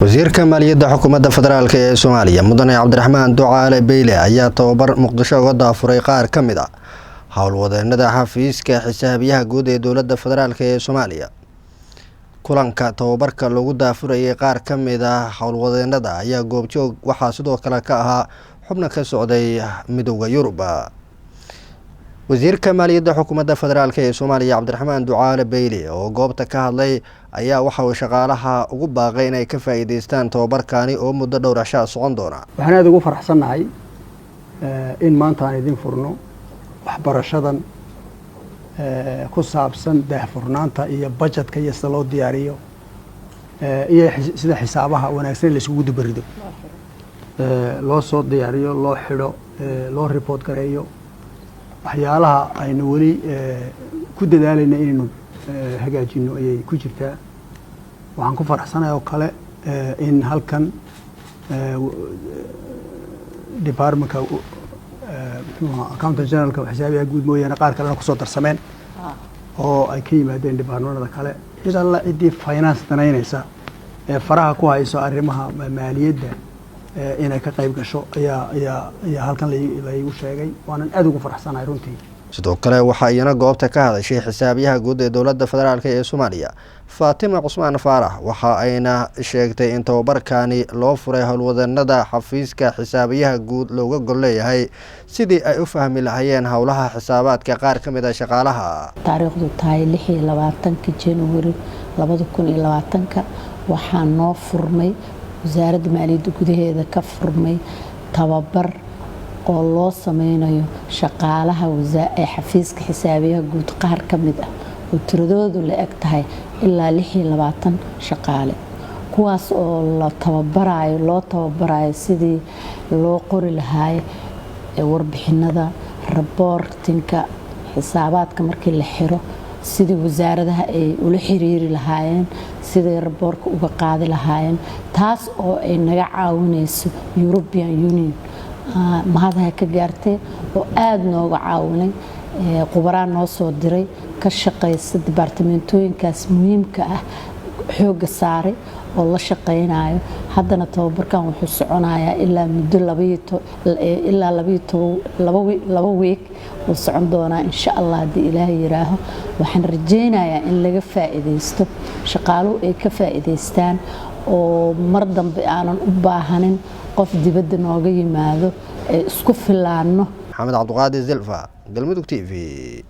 wasiirka maaliyadda xukuumadda federaalk ee Soomaaliya mudane Cabdiraxmaan Ducaale Beyle ayaa tababar Muqdisho uga daafuray qaar ka mid ah howlwadeennada xafiiska xisaabiyaha guud ee dowladda federaalk ee Soomaaliya. Kulanka tababarka lagu daafurayay qaar ka mid ah howlwadeennada ayaa goobjoog waxaa sidoo kale ka ahaa xubno ka socday midowga Yurub. wasiirka maaliyadda xukuumadda federaalk ee Soomaaliya Cabdiraxmaan Ducaale Beyle oo goobta ka hadlay ayaa waxa uu shaqaalaha ugu baaqay inay ka faa'iideystaan tababarkaani oo muddo dhowr cisho socon doona. waxaan aad ugu faraxsanahay in maanta aan idin furno waxbarashadan ku saabsan daahfurnaanta iyo budgetka iyo sida loo diyaariyo iyo sida xisaabaha wanaagsan la isugu dubarido loo soo diyaariyo loo xidho loo report gareeyo waxyaalaha aynu weli ku dadaalayna inaynu hagaajino ayay ku jirtaa. waxaan ku faraxsanahay oo kale in halkan departmentka accountant generalka xisaabiyaha guud mooyaane qaar kalena kusoo darsameen oo ay ka yimaadeen departmentada kale cid alla ciddii finance danaynaysa ee faraha ku hayso arrimaha maaliyadda inay ka qayb gasho ayaa halkan laygu sheegay. waanan aad ugu faraxsanahay runtii. sidoo kale waxaa iyana goobta ka hadashay xisaabiyaha guud ee dowladda federaalk ee Soomaaliya Faatima Cusmaan Faarax waxa ayna sheegtay in tababarkaani loo furay howlwadeennada xafiiska xisaabiyaha guud looga gol leeyahay sidii ay u fahmi lahaayeen howlaha xisaabaadka qaar ka mid ah shaqaalaha. taariikhdu tahay 26 January 2020 waxaa noo furmay wasaaradda maaliyadda gudaheeda ka furmay tababar oo loo sameynayo shaqaalaha ee xafiiska xisaabiyaha guud qaar ka mid ah oo tiradoodu la eg tahay ilaa 26 shaqaale kuwaas oo loo tababarayo sidii loo qori lahaa warbixinada reportinka xisaabaadka markii la xiro sidii wasaaradaha ay ula xiriiri lahaayeen sidii raboorka uga qaadi lahaayeen taas oo ay naga caawinayso European Union mahadha ka gaartay oo aad nooga caawinay qubaraan noo soo diray ka shaqeysa departmentooyinkaas muhiimka ah xooga saaray oo la shaqeynayo. haddana tababarkan wuxuu soconayaa ilaa muddo 2 week oo socon doona insha Allah hadii Ilaahay yiraaho. waxaan rajeynayaa in laga faa'iideysto shaqaaluhu ay ka faa'iideystaan oo mar dambe aanan u baahanin qof dibadda nooga yimaado isku filaano. Maxamed Cabduqaadir Zilfa, Galmudug TV.